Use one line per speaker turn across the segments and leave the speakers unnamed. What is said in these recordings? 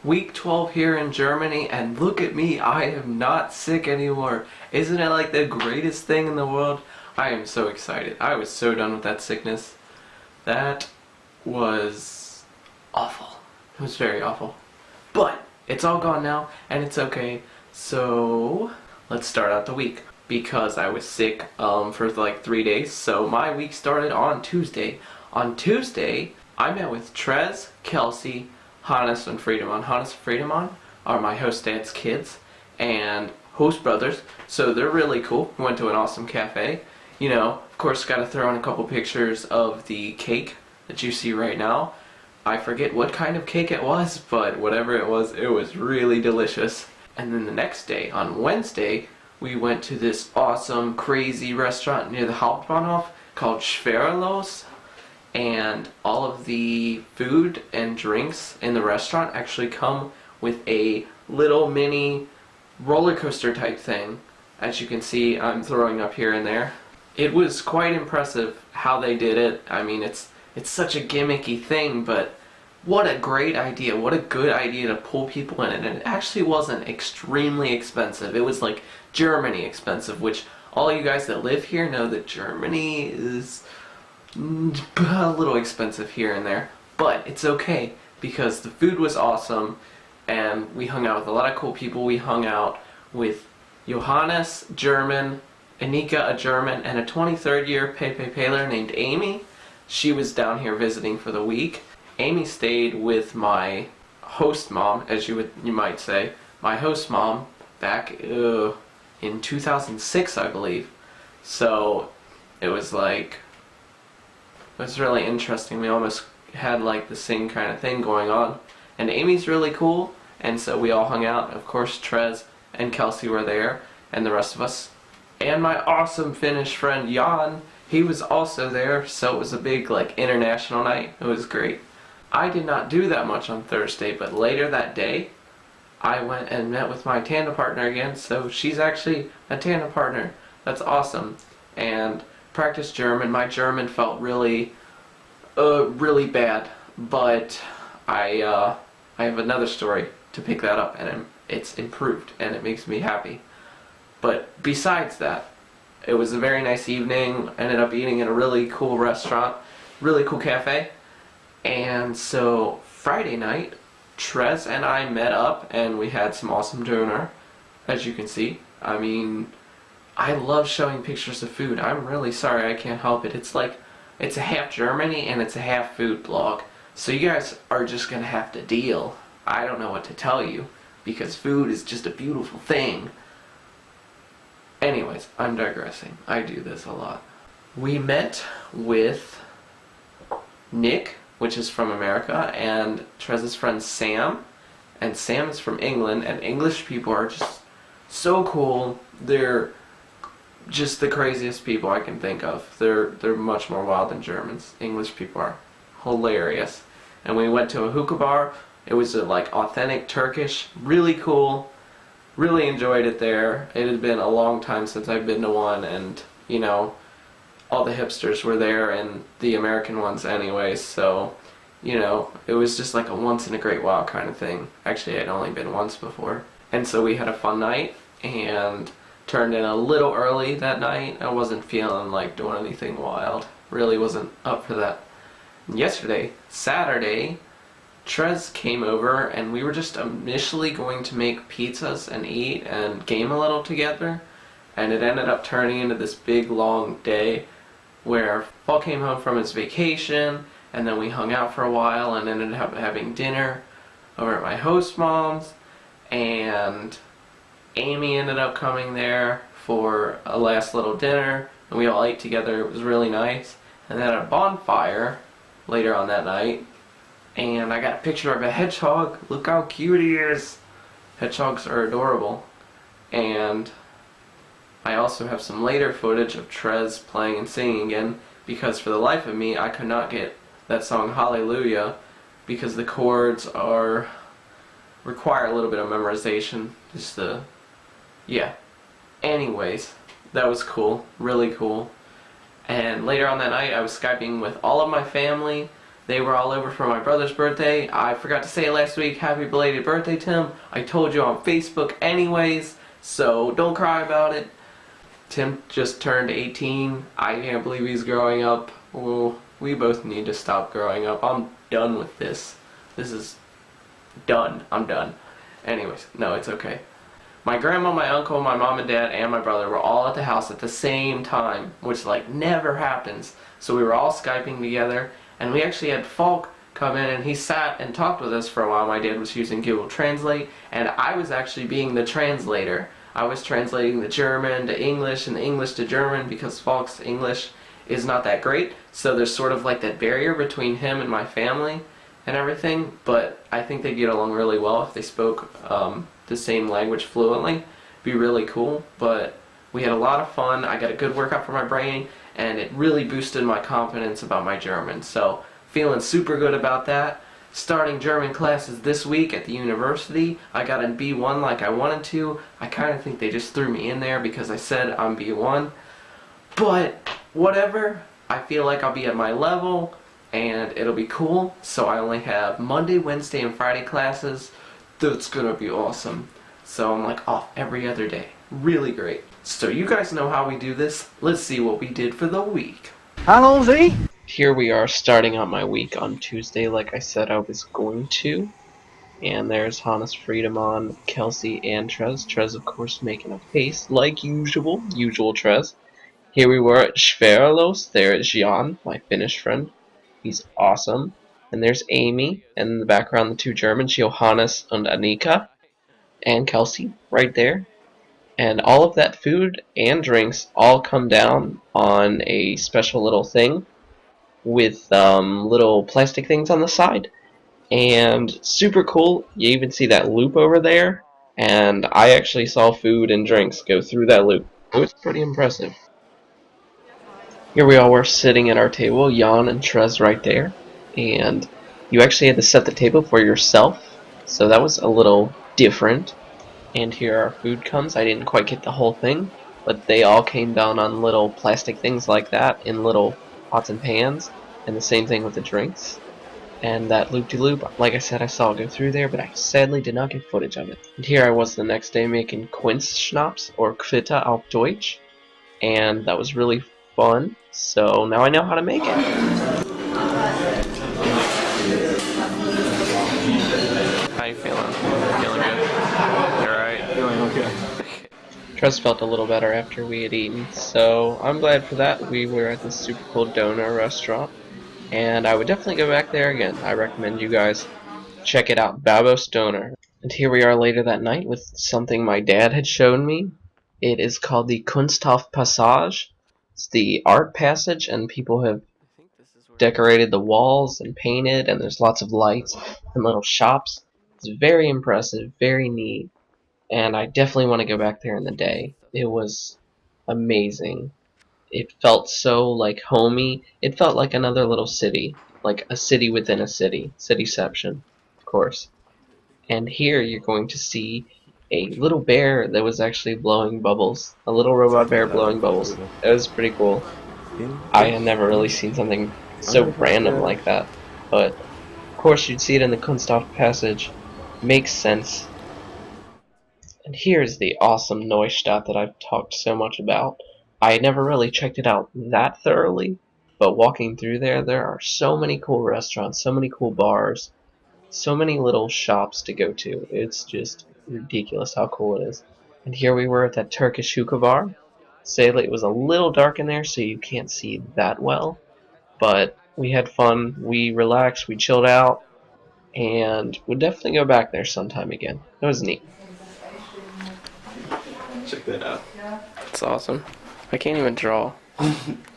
week 12 here in Germany, and look at me, I am not sick anymore. Isn't it like the greatest thing in the world? I am so excited. I was so done with that sickness. That was awful. It was very awful. But it's all gone now, and it's okay. So let's start out the week. Because I was sick for like 3 days, so my week started on Tuesday. On Tuesday, I met with Trez, Kelsey, Hannes and Friedemann. Hannes and Friedemann are my host dad's kids and host brothers, so they're really cool. We went to an awesome cafe. You know, of course, got to throw in a couple pictures of the cake that you see right now. I forget what kind of cake it was, but whatever it was really delicious. And then the next day, on Wednesday, we went to this awesome, crazy restaurant near the Hauptbahnhof called Schwerelos, and all of the food and drinks in the restaurant actually come with a little mini roller coaster type thing. As you can see, I'm throwing up here and there. It was quite impressive how they did it. I mean, it's such a gimmicky thing, but what a great idea. What a good idea to pull people in. And it actually wasn't extremely expensive. It was like Germany expensive, which all you guys that live here know that Germany is a little expensive here and there. But it's okay because the food was awesome and we hung out with a lot of cool people. We hung out with Johannes, German, Anika, a German, and a 23rd year Pepe Paler named Amy. She was down here visiting for the week. Amy stayed with my host mom, as you might say, my host mom back in 2006, I believe. So it was really interesting. We almost had like the same kind of thing going on. And Amy's really cool, and so we all hung out. Of course, Trez and Kelsey were there, and the rest of us. And my awesome Finnish friend Jan, he was also there, so it was a big like international night. It was great. I did not do that much on Thursday, but later that day, I went and met with my tandem partner again, so she's actually a tandem partner. That's awesome. And practiced German. My German felt really bad, but I have another story to pick that up, and it's improved, and it makes me happy. But besides that, it was a very nice evening. Ended up eating in a really cool restaurant, really cool cafe. And so Friday night, Trez and I met up and we had some awesome dinner, as you can see. I mean, I love showing pictures of food. I'm really sorry I can't help it. It's like, it's a half Germany and it's a half food blog. So you guys are just gonna have to deal. I don't know what to tell you because food is just a beautiful thing. Anyways, I'm digressing. I do this a lot. We met with Nick, which is from America, and Trez's friend Sam, and Sam is from England, and English people are just so cool. They're just the craziest people I can think of. They're much more wild than Germans. English people are hilarious. And we went to a hookah bar. It was like authentic Turkish, really cool. Really enjoyed it there. It had been a long time since I've been to one, and you know, all the hipsters were there and the American ones anyways, so you know, it was just like a once in a great while kind of thing. Actually, I'd only been once before. And so we had a fun night and turned in a little early that night. I wasn't feeling like doing anything wild. Really wasn't up for that. And yesterday, Saturday, Trez came over and we were just initially going to make pizzas and eat and game a little together. And it ended up turning into this big long day where Paul came home from his vacation, and then we hung out for a while and ended up having dinner over at my host mom's, and Amy ended up coming there for a last little dinner, and we all ate together. It was really nice. And then a bonfire later on that night, and I got a picture of a hedgehog. Look how cute he is. Hedgehogs are adorable. And I also have some later footage of Trez playing and singing again, because for the life of me I could not get that song Hallelujah because the chords require a little bit of memorization. Yeah. Anyways, that was cool, really cool. And later on that night I was Skyping with all of my family, They were all over for my brother's birthday. I forgot to say it last week. Happy belated birthday, Tim. I told you on Facebook anyways, so don't cry about it. Tim just turned 18. I can't believe he's growing up. Well, we both need to stop growing up. I'm done with this. This is done. I'm done. Anyways, no, it's okay. My grandma, my uncle, my mom and dad, and my brother were all at the house at the same time, which like never happens. So we were all Skyping together, and we actually had Falk come in, and he sat and talked with us for a while. My dad was using Google Translate, and I was actually being the translator. I was translating the German to English and the English to German because Falk's English is not that great. So there's sort of like that barrier between him and my family and everything, but I think they get along really well if they spoke the same language fluently. Be really cool. But we had a lot of fun. I got a good workout for my brain, and it really boosted my confidence about my German. So feeling super good about that. Starting German classes this week at the university. I got in B1 like I wanted to. I kind of think they just threw me in there because I said I'm B1. But whatever. I feel like I'll be at my level, and it'll be cool. So I only have Monday, Wednesday, and Friday classes. That's gonna be awesome. So I'm like off every other day. Really great. So you guys know how we do this. Let's see what we did for the week.
Allons-y!
Here we are starting out my week on Tuesday like I said I was going to. And there's Hannes, Friedemann, Kelsey, and Trez. Trez, of course, making a face like usual. Usual Trez. Here we were at Schwerelos. There is Jan, my Finnish friend. He's awesome. And there's Amy, and in the background the two Germans, Johannes and Annika, and Kelsey, right there. And all of that food and drinks all come down on a special little thing with little plastic things on the side. And super cool. You even see that loop over there. And I actually saw food and drinks go through that loop. It was pretty impressive. Here we all were sitting at our table, Jan and Trez right there, and you actually had to set the table for yourself, so that was a little different. And here our food comes. I didn't quite get the whole thing, but they all came down on little plastic things like that in little pots and pans, and the same thing with the drinks. And that loop-de-loop, like I said, I saw it go through there, but I sadly did not get footage of it. And here I was the next day making Quince-Schnaps, or Quitte auf Deutsch, and that was really fun, so now I know how to make it. How you feeling? Feeling good? Alright?
Feeling okay.
Trez felt a little better after we had eaten, so I'm glad for that. We were at this super cool donor restaurant, and I would definitely go back there again. I recommend you guys check it out, Babos Donor. And here we are later that night with something my dad had shown me. It is called the Kunsthof Passage. It's the art passage, and people have decorated the walls and painted, and there's lots of lights and little shops. It's very impressive, very neat, and I definitely want to go back there in the day. It was amazing. It felt so like homey. It felt like another little city, like a city within a city, cityception, of course. And here you're going to see a little bear that was actually blowing bubbles. A little robot bear blowing bubbles. It was pretty cool. I had never really seen something so random like that. But, of course, you'd see it in the Kunsthof Passage. Makes sense. And here's the awesome Neustadt that I've talked so much about. I never really checked it out that thoroughly, but walking through there, there are so many cool restaurants, so many cool bars, so many little shops to go to. It's just ridiculous how cool it is. And here we were at that Turkish hookah bar. Sadly, it was a little dark in there, so you can't see that well. But we had fun, we relaxed, we chilled out, and we'll definitely go back there sometime again. It was neat.
Check that out.
It's awesome. I can't even draw.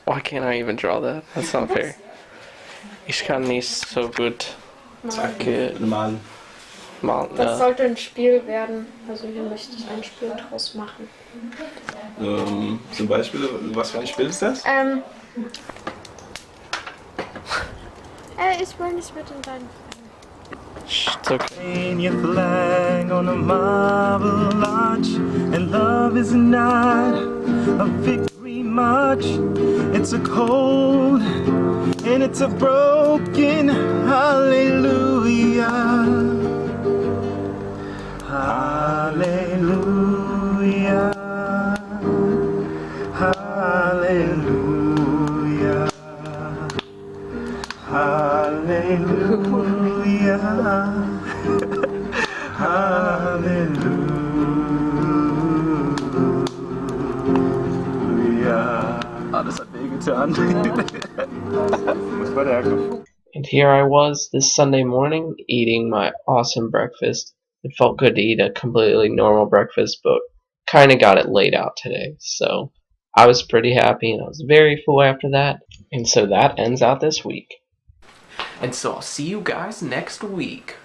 Why can't I even draw that? That's not fair. Ich kann nicht so gut.
Malen.
Das sollte ein Spiel werden, also hier möchte ich ein Spiel draus machen.
Zum Beispiel, was für ein Spiel ist das?
Ich will nicht mit den beiden.
It's okay.
Your flag on a marble arch, and love is not a victory. much. It's a cold and it's a broken hallelujah. Hallelujah. Hallelujah. Hallelujah. Hallelujah. Ah, das hat wehgetan. Muss bei der herkommen.
And here I was this Sunday morning eating my awesome breakfast. It felt good to eat a completely normal breakfast, but kind of got it laid out today. So I was pretty happy and I was very full after that. And so that ends out this week. And so I'll see you guys next week.